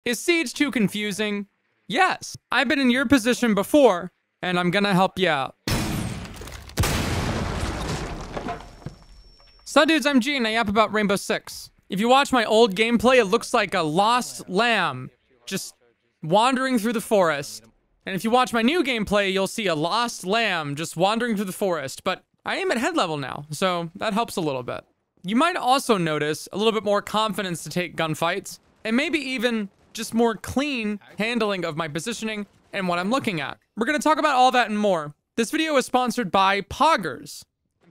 Is Siege too confusing? Yes. I've been in your position before, and I'm gonna help you out. So dudes, I'm G and I yap about Rainbow Six. If you watch my old gameplay, it looks like a lost lamb just wandering through the forest. And if you watch my new gameplay, you'll see a lost lamb just wandering through the forest. But I am at head level now, so that helps a little bit. You might also notice a little bit more confidence to take gunfights, and maybe even just more clean handling of my positioning and what I'm looking at. We're gonna talk about all that and more. This video is sponsored by Poggers.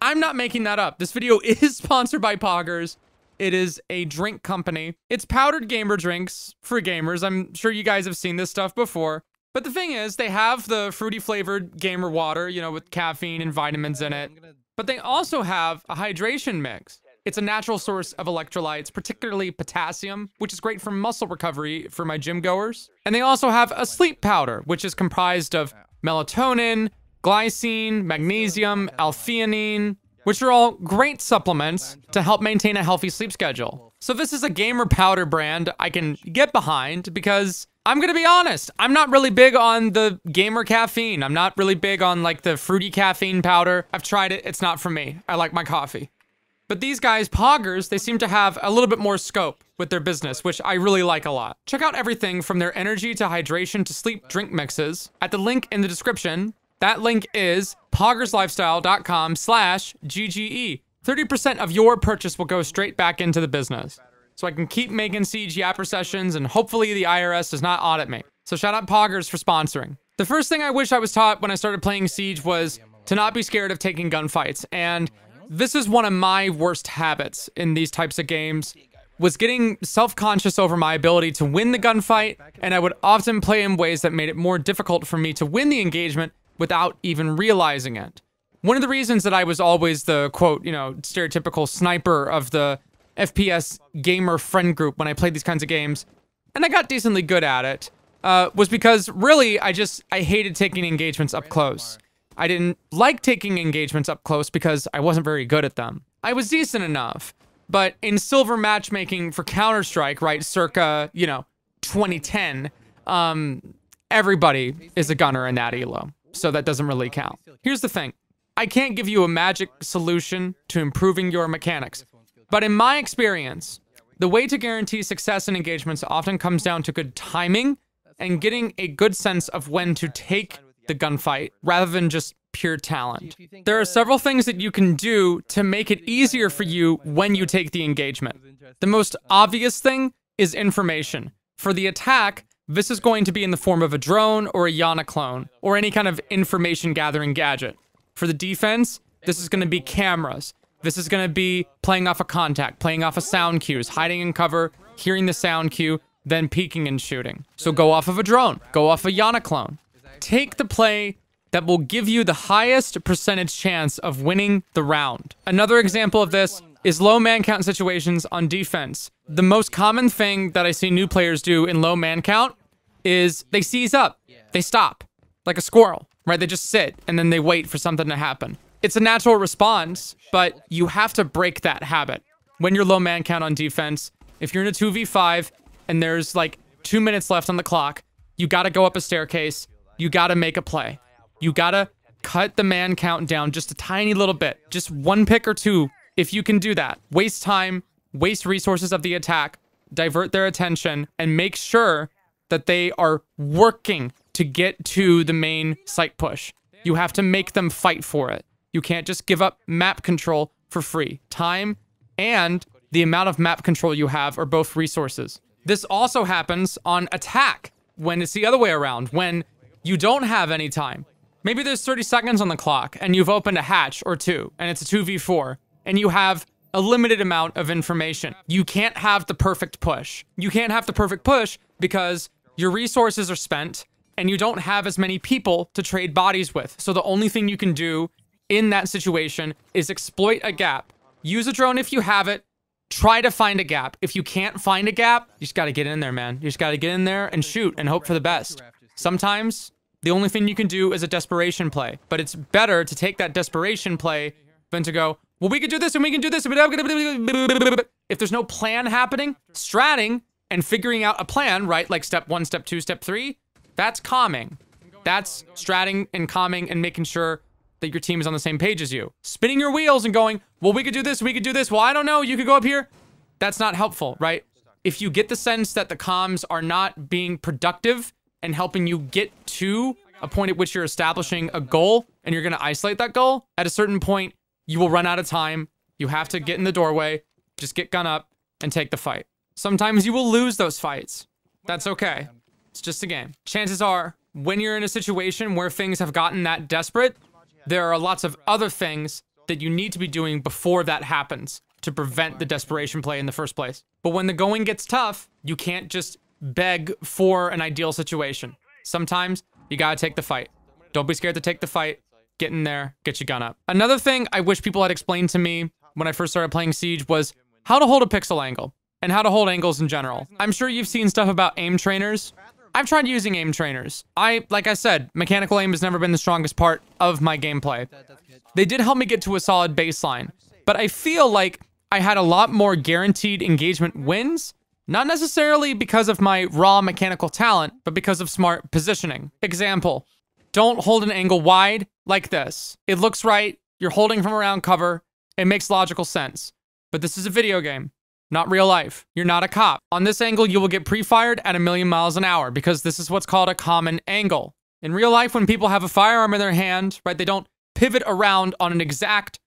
I'm not making that up. This video is sponsored by Poggers. It is a drink company. It's powdered gamer drinks for gamers. I'm sure you guys have seen this stuff before. But the thing is, they have the fruity flavored gamer water, you know, with caffeine and vitamins in it. But they also have a hydration mix. It's a natural source of electrolytes, particularly potassium, which is great for muscle recovery for my gym goers. And they also have a sleep powder, which is comprised of melatonin, glycine, magnesium, L-theanine, which are all great supplements to help maintain a healthy sleep schedule. So this is a gamer powder brand I can get behind because I'm gonna be honest, I'm not really big on the gamer caffeine. I'm not really big on like the fruity caffeine powder. I've tried it, it's not for me. I like my coffee. But these guys, Poggers, they seem to have a little bit more scope with their business, which I really like a lot. Check out everything from their energy to hydration to sleep drink mixes at the link in the description. That link is poggerslifestyle.com/GGE. 30% of your purchase will go straight back into the business. So I can keep making Siege Yapper sessions and hopefully the IRS does not audit me. So shout out Poggers for sponsoring. The first thing I wish I was taught when I started playing Siege was to not be scared of taking gunfights. And this is one of my worst habits in these types of games, was getting self-conscious over my ability to win the gunfight, and I would often play in ways that made it more difficult for me to win the engagement without even realizing it. One of the reasons that I was always the, quote, you know, stereotypical sniper of the FPS gamer friend group when I played these kinds of games, and I got decently good at it, was because really I hated taking engagements up close. I didn't like taking engagements up close because I wasn't very good at them. I was decent enough, but in silver matchmaking for Counter-Strike, right, circa, you know, 2010, everybody is a gunner in that elo. So that doesn't really count. Here's the thing. I can't give you a magic solution to improving your mechanics. But in my experience, the way to guarantee success in engagements often comes down to good timing and getting a good sense of when to take the gunfight rather than just pure talent. There are several things that you can do to make it easier for you when you take the engagement. The most obvious thing is information. For the attack, this is going to be in the form of a drone or a Yana clone, or any kind of information gathering gadget. For the defense, this is going to be cameras. This is going to be playing off a contact, playing off of sound cues, hiding in cover, hearing the sound cue, then peeking and shooting. So go off of a drone, go off a Yana clone. Take the play that will give you the highest percentage chance of winning the round. Another example of this is low man count situations on defense. The most common thing that I see new players do in low man count is they seize up, they stop, like a squirrel, right? They just sit and then they wait for something to happen. It's a natural response, but you have to break that habit. When you're low man count on defense, if you're in a 2v5 and there's like 2 minutes left on the clock, you gotta go up a staircase, you gotta make a play. You gotta cut the man count down just a tiny little bit, just one pick or two. If you can do that, waste time, waste resources of the attack, divert their attention, and make sure that they are working to get to the main site push. You have to make them fight for it. You can't just give up map control for free. Time and the amount of map control you have are both resources. This also happens on attack when it's the other way around, when you don't have any time. Maybe there's 30 seconds on the clock and you've opened a hatch or two and it's a 2v4 and you have a limited amount of information. You can't have the perfect push. You can't have the perfect push because your resources are spent and you don't have as many people to trade bodies with. So the only thing you can do in that situation is exploit a gap. Use a drone if you have it. Try to find a gap. If you can't find a gap, you just gotta get in there, man. You just gotta get in there and shoot and hope for the best. Sometimes the only thing you can do is a desperation play, but it's better to take that desperation play than to go, well, we can do this and we can do this. If there's no plan happening, stratting and figuring out a plan, right? Like step 1, step 2, step 3, that's calming. That's stratting and calming and making sure that your team is on the same page as you. Spinning your wheels and going, well, we could do this, we could do this. Well, I don't know, you could go up here. That's not helpful, right? If you get the sense that the comms are not being productive and helping you get to a point at which you're establishing a goal and you're gonna isolate that goal, at a certain point, you will run out of time. You have to get in the doorway, just get gun up and take the fight. Sometimes you will lose those fights. That's okay. It's just a game. Chances are, when you're in a situation where things have gotten that desperate, there are lots of other things that you need to be doing before that happens to prevent the desperation play in the first place. But when the going gets tough, you can't just beg for an ideal situation. Sometimes you gotta take the fight. Don't be scared to take the fight. Get in there, get your gun up. Another thing I wish people had explained to me when I first started playing Siege was how to hold a pixel angle and how to hold angles in general. I'm sure you've seen stuff about aim trainers. I've tried using aim trainers. Like I said, mechanical aim has never been the strongest part of my gameplay. They did help me get to a solid baseline, but I feel like I had a lot more guaranteed engagement wins, not necessarily because of my raw mechanical talent, but because of smart positioning. Example, don't hold an angle wide like this. It looks right, you're holding from around cover, it makes logical sense. But this is a video game, not real life. You're not a cop. On this angle, you will get pre-fired at 1,000,000 miles an hour because this is what's called a common angle. In real life, when people have a firearm in their hand, right, they don't pivot around on an exact,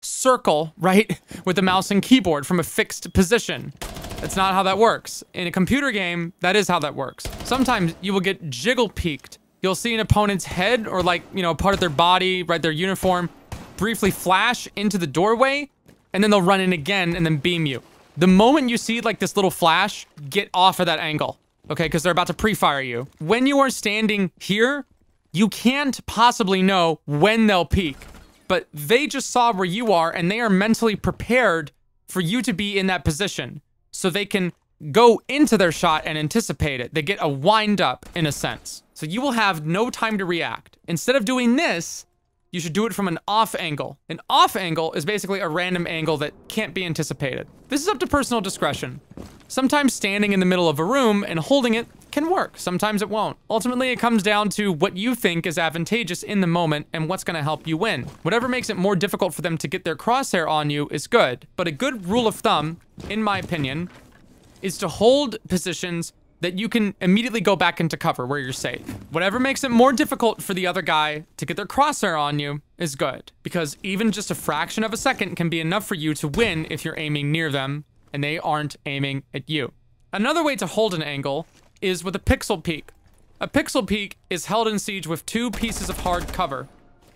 circle, right, with the mouse and keyboard from a fixed position. That's not how that works. In a computer game, that is how that works. Sometimes you will get jiggle peeked. You'll see an opponent's head or part of their body, right, their uniform, briefly flash into the doorway, and then they'll run in again and then beam you. The moment you see like this little flash, get off of that angle, okay? Because they're about to pre-fire you. When you are standing here, you can't possibly know when they'll peek, but they just saw where you are and they are mentally prepared for you to be in that position so they can go into their shot and anticipate it. They get a wind up in a sense. So you will have no time to react. Instead of doing this, you should do it from an off angle. An off angle is basically a random angle that can't be anticipated. This is up to personal discretion. Sometimes standing in the middle of a room and holding it can work. Sometimes it won't. Ultimately, it comes down to what you think is advantageous in the moment and what's gonna help you win. Whatever makes it more difficult for them to get their crosshair on you is good. But a good rule of thumb, in my opinion, is to hold positions that you can immediately go back into cover where you're safe. Whatever makes it more difficult for the other guy to get their crosshair on you is good, because even just a fraction of a second can be enough for you to win if you're aiming near them and they aren't aiming at you. Another way to hold an angle is with a pixel peek. A pixel peek is held in Siege with 2 pieces of hard cover.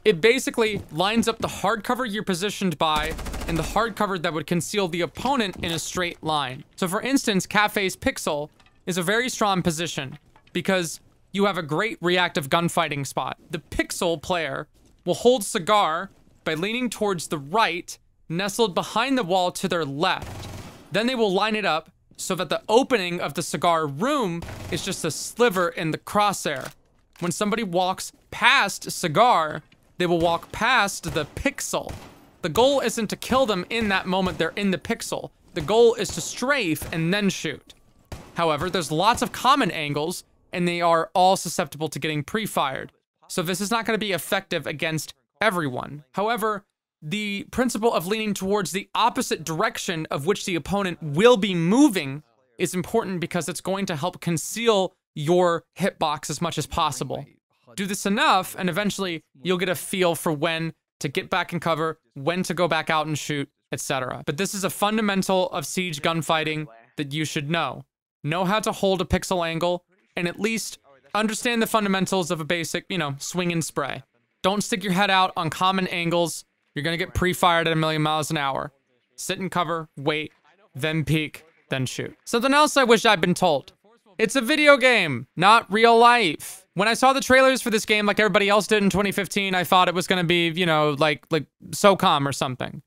It basically lines up the hard cover you're positioned by and the hard cover that would conceal the opponent in a straight line. So for instance, Cafe's pixel is a very strong position because you have a great reactive gunfighting spot. The pixel player will hold Cigar by leaning towards the right, nestled behind the wall to their left. Then they will line it up so that the opening of the Cigar room is just a sliver in the crosshair. When somebody walks past Cigar, they will walk past the pixel. The goal isn't to kill them in that moment they're in the pixel. The goal is to strafe and then shoot. However, there's lots of common angles, and they are all susceptible to getting pre-fired. So this is not going to be effective against everyone. However, the principle of leaning towards the opposite direction of which the opponent will be moving is important because it's going to help conceal your hitbox as much as possible. Do this enough, and eventually you'll get a feel for when to get back in cover, when to go back out and shoot, etc. But this is a fundamental of Siege gunfighting that you should know. Know how to hold a pixel angle, and at least understand the fundamentals of a basic, swing and spray. Don't stick your head out on common angles. You're gonna get pre-fired at 1,000,000 miles an hour. Sit in cover, wait, then peek, then shoot. Something else I wish I'd been told. It's a video game, not real life. When I saw the trailers for this game like everybody else did in 2015, I thought it was gonna be, like SOCOM or something.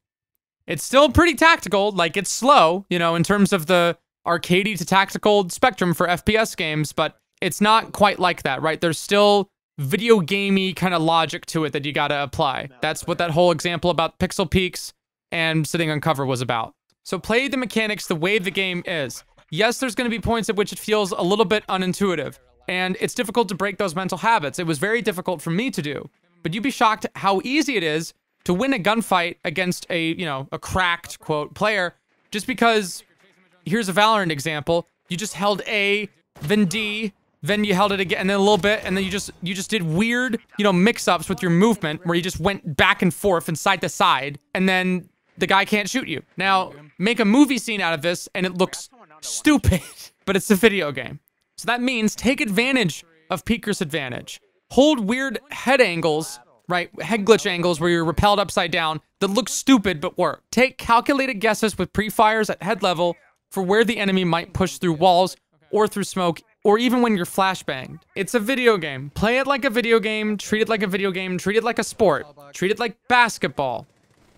It's still pretty tactical, like it's slow, in terms of the arcadey to tactical spectrum for FPS games, but it's not quite like that, right? There's still video gamey kind of logic to it that you gotta apply. That's what that whole example about pixel peaks and sitting on cover was about. So play the mechanics the way the game is. Yes, there's going to be points at which it feels a little bit unintuitive, and it's difficult to break those mental habits. It was very difficult for me to do, but you'd be shocked how easy it is to win a gunfight against a, a cracked, quote, player, just because, here's a Valorant example, you just held A, then D, then you held it again, and then a little bit, and then you just did weird, mix-ups with your movement, where you just went back and forth and side to side, and then the guy can't shoot you. Now, make a movie scene out of this, and it looks stupid, but it's a video game. So that means take advantage of Peeker's advantage. Hold weird head angles, right? Head glitch angles where you're repelled upside down that look stupid but work. Take calculated guesses with pre-fires at head level for where the enemy might push through walls or through smoke, or even when you're flashbanged. It's a video game. Play it like a video game, treat it like a video game, treat it like a sport, treat it like basketball.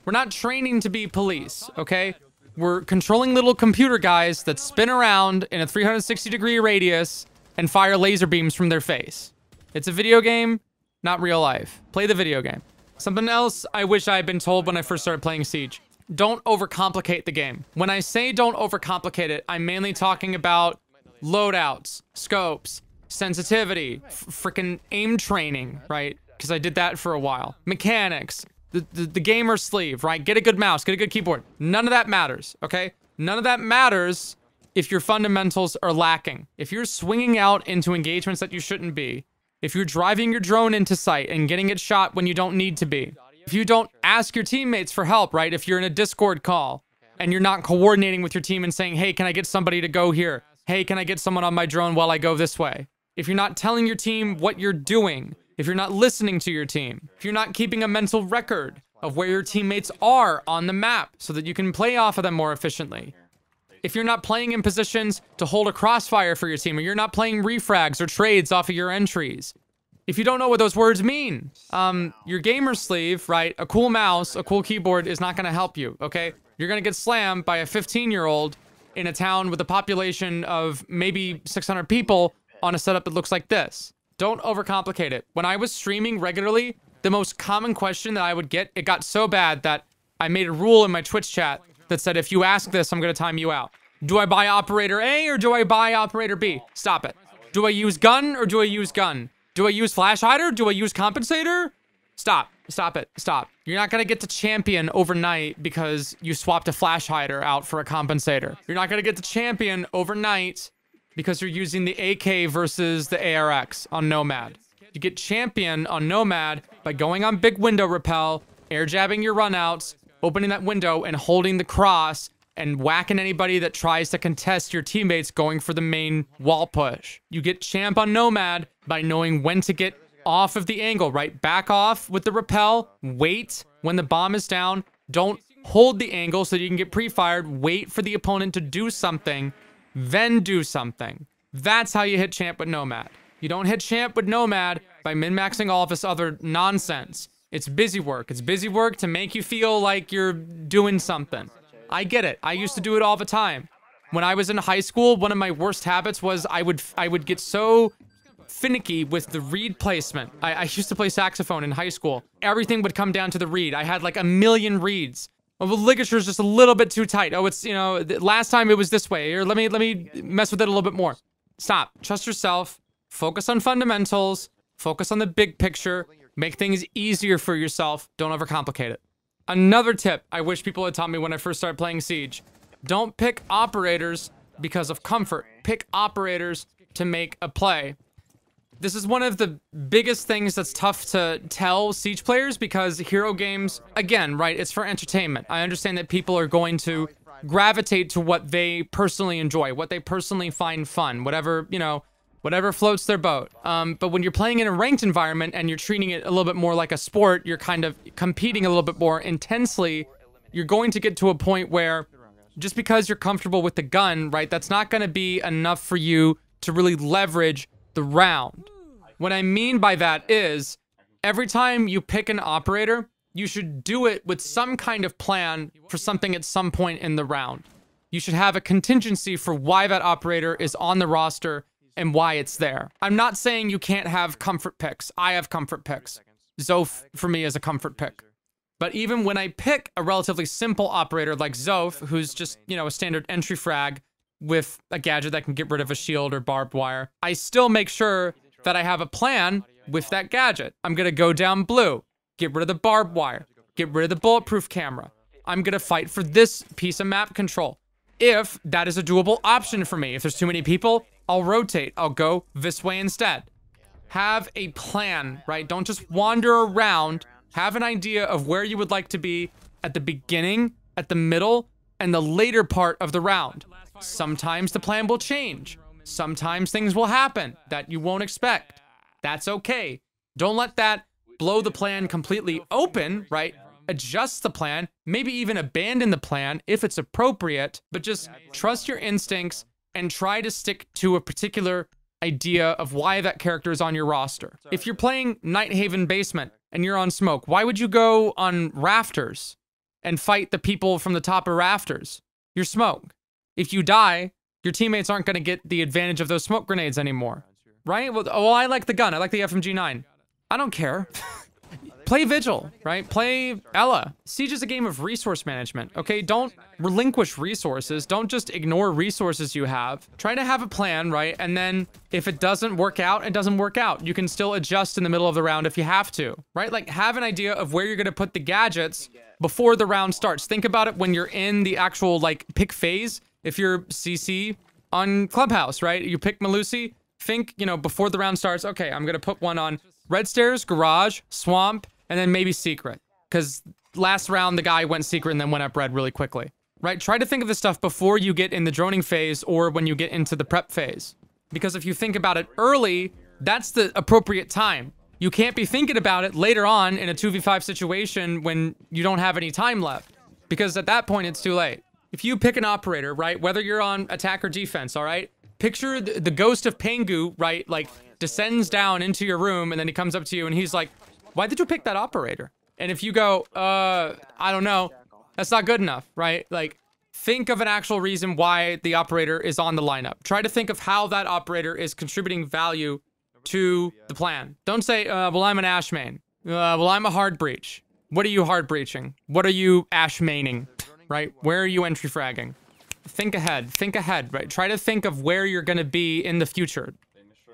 We're not training to be police, okay? We're controlling little computer guys that spin around in a 360-degree radius and fire laser beams from their face. It's a video game, not real life. Play the video game. Something else I wish I had been told when I first started playing Siege. Don't overcomplicate the game. When I say don't overcomplicate it, I'm mainly talking about loadouts, scopes, sensitivity, freaking aim training, right? Because I did that for a while. Mechanics, the gamer sleeve, right? Get a good mouse, get a good keyboard. None of that matters, okay? None of that matters if your fundamentals are lacking. If you're swinging out into engagements that you shouldn't be, if you're driving your drone into sight and getting it shot when you don't need to be, if you don't ask your teammates for help, right? If you're in a Discord call and you're not coordinating with your team and saying, hey, can I get somebody to go here? Hey, can I get someone on my drone while I go this way? If you're not telling your team what you're doing, if you're not listening to your team, if you're not keeping a mental record of where your teammates are on the map so that you can play off of them more efficiently, if you're not playing in positions to hold a crossfire for your team, or you're not playing refrags or trades off of your entries, if you don't know what those words mean, your gamer sleeve, right, a cool mouse, a cool keyboard is not going to help you, okay? You're going to get slammed by a 15-year-old in a town with a population of maybe 600 people on a setup that looks like this. Don't overcomplicate it. When I was streaming regularly, the most common question that I would get, it got so bad that I made a rule in my Twitch chat that said, if you ask this, I'm going to time you out. Do I buy operator A or do I buy operator B? Stop it. Do I use gun or do I use gun? Do I use flash hider? Do I use compensator? Stop. Stop it. Stop. You're not going to get to champion overnight because you swapped a flash hider out for a compensator. You're not going to get to champion overnight because you're using the AK versus the ARX on Nomad. You get champion on Nomad by going on big window rappel, air jabbing your runouts, opening that window and holding the cross and whacking anybody that tries to contest your teammates going for the main wall push. You get champ on Nomad by knowing when to get off of the angle, right? Back off with the rappel, wait when the bomb is down, don't hold the angle so that you can get pre-fired, wait for the opponent to do something, then do something. That's how you hit champ with Nomad. You don't hit champ with Nomad by min-maxing all of this other nonsense. It's busy work. It's busy work to make you feel like you're doing something. I get it. I used to do it all the time. When I was in high school, one of my worst habits was I would get so finicky with the reed placement. I used to play saxophone in high school. Everything would come down to the reed. I had like a million reeds. Oh, the ligature's just a little bit too tight. Oh, it's, last time it was this way. Or let me mess with it a little bit more. Stop. Trust yourself. Focus on fundamentals. Focus on the big picture. Make things easier for yourself. Don't overcomplicate it. Another tip I wish people had taught me when I first started playing Siege. Don't pick operators because of comfort. Pick operators to make a play. This is one of the biggest things that's tough to tell Siege players because hero games, again, right, it's for entertainment. I understand that people are going to gravitate to what they personally enjoy, what they personally find fun, whatever, whatever floats their boat. But when you're playing in a ranked environment and you're treating it a little bit more like a sport, you're kind of competing a little bit more intensely, you're going to get to a point where just because you're comfortable with the gun, right, that's not going to be enough for you to really leverage the round. What I mean by that is, every time you pick an operator, you should do it with some kind of plan for something at some point in the round. You should have a contingency for why that operator is on the roster and why it's there. I'm not saying you can't have comfort picks. I have comfort picks. Zoph, for me, is a comfort pick. But even when I pick a relatively simple operator like Zoph, who's just, a standard entry frag, with a gadget that can get rid of a shield or barbed wire, I still make sure that I have a plan with that gadget. I'm gonna go down blue, get rid of the barbed wire, get rid of the bulletproof camera. I'm gonna fight for this piece of map control. If that is a doable option for me. If there's too many people, I'll rotate. I'll go this way instead. Have a plan, right? Don't just wander around. Have an idea of where you would like to be at the beginning, at the middle, and the later part of the round. Sometimes the plan will change. Sometimes things will happen that you won't expect. That's okay. Don't let that blow the plan completely open, right? Adjust the plan, maybe even abandon the plan if it's appropriate, but just trust your instincts and try to stick to a particular idea of why that character is on your roster. If you're playing Nighthaven Basement and you're on smoke, why would you go on rafters and fight the people from the top of rafters? You're smoke. If you die, your teammates aren't going to get the advantage of those smoke grenades anymore, right? Well, I like the gun. I like the FMG9. I don't care. Play Vigil, right? Play Ela. Siege is a game of resource management, okay? Don't relinquish resources. Don't just ignore resources you have. Try to have a plan, right? And then if it doesn't work out, it doesn't work out. You can still adjust in the middle of the round if you have to, right? Like, have an idea of where you're going to put the gadgets before the round starts. Think about it when you're in the actual, like, pick phase. If you're CC on Clubhouse, right? You pick Melusi. Think, you know, before the round starts, okay, I'm going to put one on Red Stairs, Garage, Swamp, and then maybe Secret. Because last round, the guy went Secret and then went up Red really quickly, right? Try to think of this stuff before you get in the droning phase or when you get into the prep phase. Because if you think about it early, that's the appropriate time. You can't be thinking about it later on in a 2v5 situation when you don't have any time left. Because at that point, it's too late. If you pick an operator, right? Whether you're on attack or defense, all right? Picture the ghost of Pengu, right? Like, descends down into your room and then he comes up to you and he's like, why did you pick that operator? And if you go, I don't know, that's not good enough, right? Like, think of an actual reason why the operator is on the lineup. Try to think of how that operator is contributing value to the plan. Don't say, well, I'm an Ash main. Well, I'm a hard breach. What are you hard breaching? What are you Ash maining, right? Where are you entry fragging? Think ahead, right? Try to think of where you're gonna be in the future.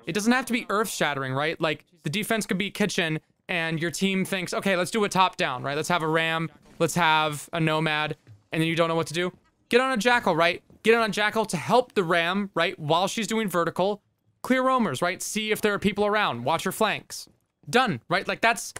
It doesn't have to be earth-shattering, right? Like, the defense could be kitchen, and your team thinks, okay, let's do a top-down, right? Let's have a Ram, let's have a Nomad, and then you don't know what to do. Get on a Jackal, right? Get on a Jackal to help the Ram, right? While she's doing vertical. Clear roamers, right? See if there are people around. Watch her flanks. Done, right? Like, that's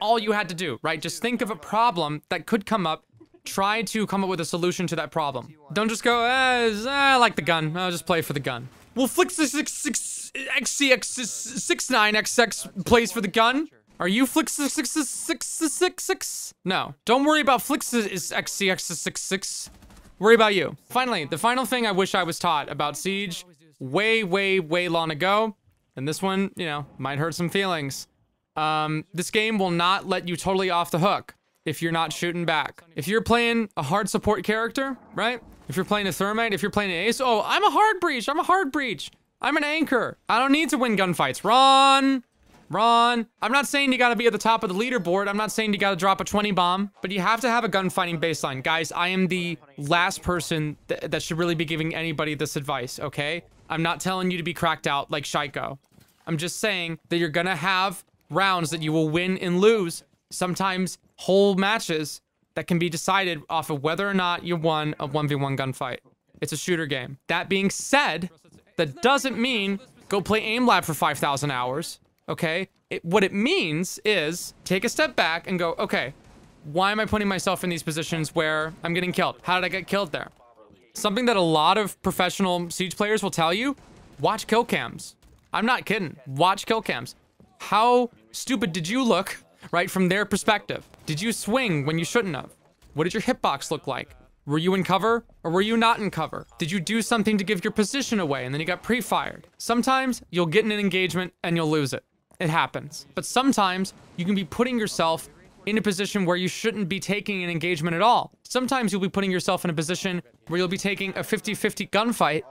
all you had to do, right? Just think of a problem that could come up. Try to come up with a solution to that problem. Don't just go, I like the gun. I'll just play for the gun. Well, FlixXCX69XX plays for the gun. Are you Flix666? No. Don't worry about FlixXCX66. Worry about you. Finally, the final thing I wish I was taught about Siege way long ago, and this one, you know, might hurt some feelings. This game will not let you totally off the hook if you're not shooting back. If you're playing a hard support character, right? If you're playing a Thermite, if you're playing an Ace, oh, I'm a hard breach, I'm an anchor. I don't need to win gunfights. Run. I'm not saying you gotta be at the top of the leaderboard. I'm not saying you gotta drop a 20 bomb, but you have to have a gunfighting baseline. Guys, I am the last person that should really be giving anybody this advice, okay? I'm not telling you to be cracked out like Shaiko. I'm just saying that you're gonna have rounds that you will win and lose. Sometimes whole matches that can be decided off of whether or not you won a 1v1 gunfight. It's a shooter game. That being said, that doesn't mean go play aim lab for 5,000 hours, okay? What it means is take a step back and go, okay, why am I putting myself in these positions where I'm getting killed? How did I get killed there? Something that a lot of professional Siege players will tell you, watch kill cams. I'm not kidding. Watch kill cams. How stupid did you look, right, from their perspective? Did you swing when you shouldn't have? What did your hitbox look like? Were you in cover or were you not in cover? Did you do something to give your position away and then you got pre-fired? Sometimes you'll get in an engagement and you'll lose it. It happens. But sometimes you can be putting yourself in a position where you shouldn't be taking an engagement at all. Sometimes you'll be putting yourself in a position where you'll be taking a 50-50 gunfight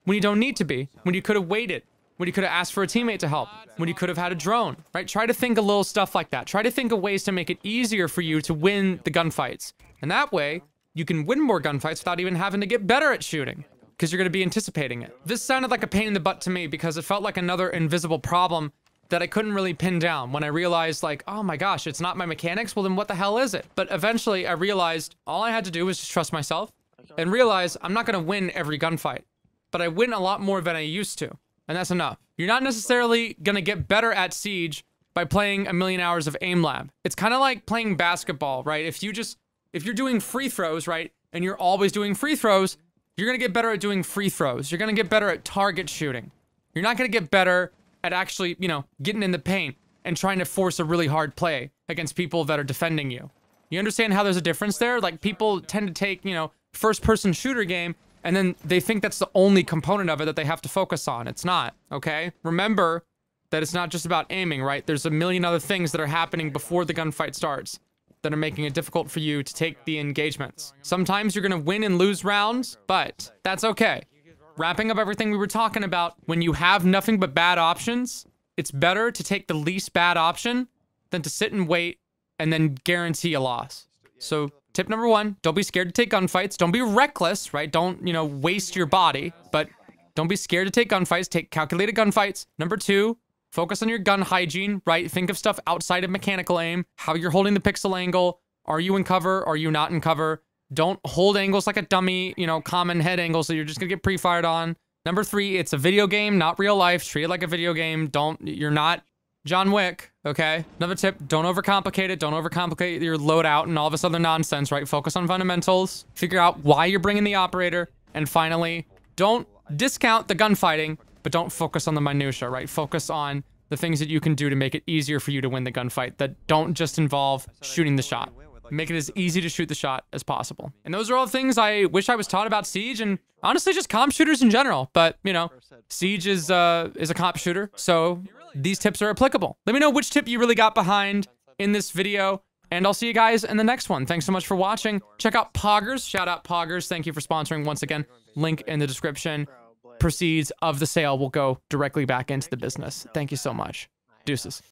when you don't need to be, when you could have waited, when you could have asked for a teammate to help, when you could have had a drone, right? Try to think of little stuff like that. Try to think of ways to make it easier for you to win the gunfights. And that way, you can win more gunfights without even having to get better at shooting. because you're going to be anticipating it. This sounded like a pain in the butt to me because it felt like another invisible problem that I couldn't really pin down when I realized like, oh my gosh, it's not my mechanics. Well, then what the hell is it? But eventually I realized all I had to do was just trust myself and realize I'm not going to win every gunfight, but I win a lot more than I used to. And that's enough. You're not necessarily going to get better at Siege by playing a million hours of aim lab. It's kind of like playing basketball, right? If you're doing free throws, right? And you're always doing free throws, you're going to get better at doing free throws. You're going to get better at target shooting. You're not going to get better at actually, you know, getting in the paint and trying to force a really hard play against people that are defending you. You understand how there's a difference there? Like, people tend to take, you know, first-person shooter game, and then they think that's the only component of it that they have to focus on. It's not, okay? Remember that it's not just about aiming, right? There's a million other things that are happening before the gunfight starts that are making it difficult for you to take the engagements. Sometimes you're gonna win and lose rounds, but that's okay. Wrapping up everything we were talking about, when you have nothing but bad options, it's better to take the least bad option than to sit and wait and then guarantee a loss. So tip number one, don't be scared to take gunfights. Don't be reckless, right? Don't, you know, waste your body, but don't be scared to take gunfights. Take calculated gunfights. Number two, focus on your gun hygiene, right? Think of stuff outside of mechanical aim, how you're holding the pixel angle. Are you in cover? Are you not in cover? Don't hold angles like a dummy, you know, common head angle, so you're just gonna get pre-fired on. Number three, it's a video game, not real life. Treat it like a video game. You're not John Wick, okay? Another tip, don't overcomplicate it. Don't overcomplicate your loadout and all this other nonsense, right? Focus on fundamentals. Figure out why you're bringing the operator. And finally, don't discount the gunfighting, but don't focus on the minutia, right? Focus on the things that you can do to make it easier for you to win the gunfight that don't just involve shooting the shot. Make it as easy to shoot the shot as possible. And those are all things I wish I was taught about Siege, and honestly just comp shooters in general. But, you know, Siege is a comp shooter, so these tips are applicable. Let me know which tip you really got behind in this video, and I'll see you guys in the next one. Thanks so much for watching. Check out Poggers. Shout out Poggers. Thank you for sponsoring once again. Link in the description. Proceeds of the sale will go directly back into the business. Thank you so much. Deuces.